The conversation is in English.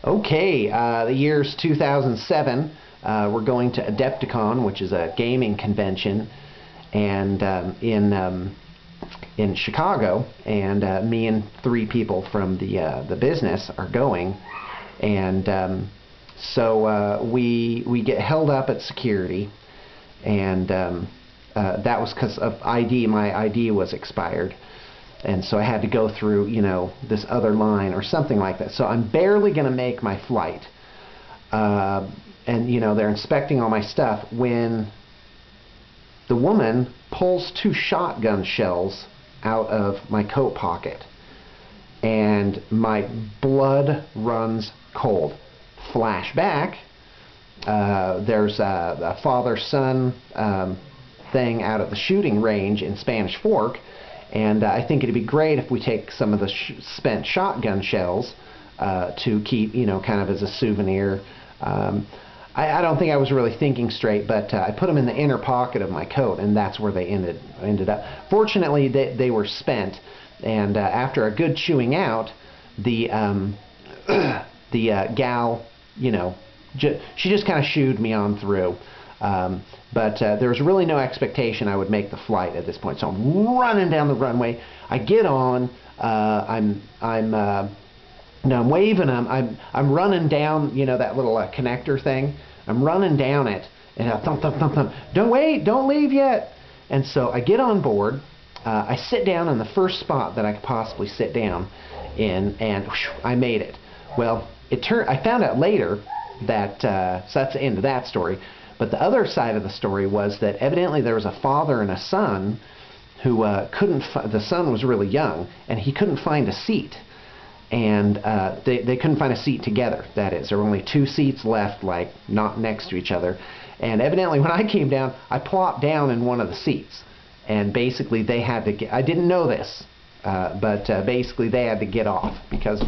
Okay, the year's 2007. We're going to Adepticon, which is a gaming convention, and in Chicago. And me and three people from the business are going, and so we get held up at security, and that was because of ID. My ID was expired. And so I had to go through, this other line or something like that. So I'm barely going to make my flight. And, they're inspecting all my stuff when the woman pulls two shotgun shells out of my coat pocket. And my blood runs cold. Flashback, there's a father-son thing out at the shooting range in Spanish Fork. And I think it'd be great if we take some of the spent shotgun shells to keep, kind of as a souvenir. I don't think I was really thinking straight, but I put them in the inner pocket of my coat, and that's where they ended up. Fortunately, they were spent, and after a good chewing out, the gal, she just kind of shooed me on through. But there was really no expectation I would make the flight at this point. So I'm running down the runway. I get on. I'm waving them. I'm running down, that little connector thing. I'm running down it, and thump, thump, thump, thump. Don't leave yet. And so I get on board. I sit down in the first spot that I could possibly sit down in, and whew, I made it. Well, I found out later that so that's the end of that story. But the other side of the story was that evidently there was a father and a son who the son was really young, and he couldn't find a seat. And they couldn't find a seat together, that is. There were only two seats left, like, not next to each other. And evidently when I came down, I plopped down in one of the seats. And basically they had to get, I didn't know this, but basically they had to get off because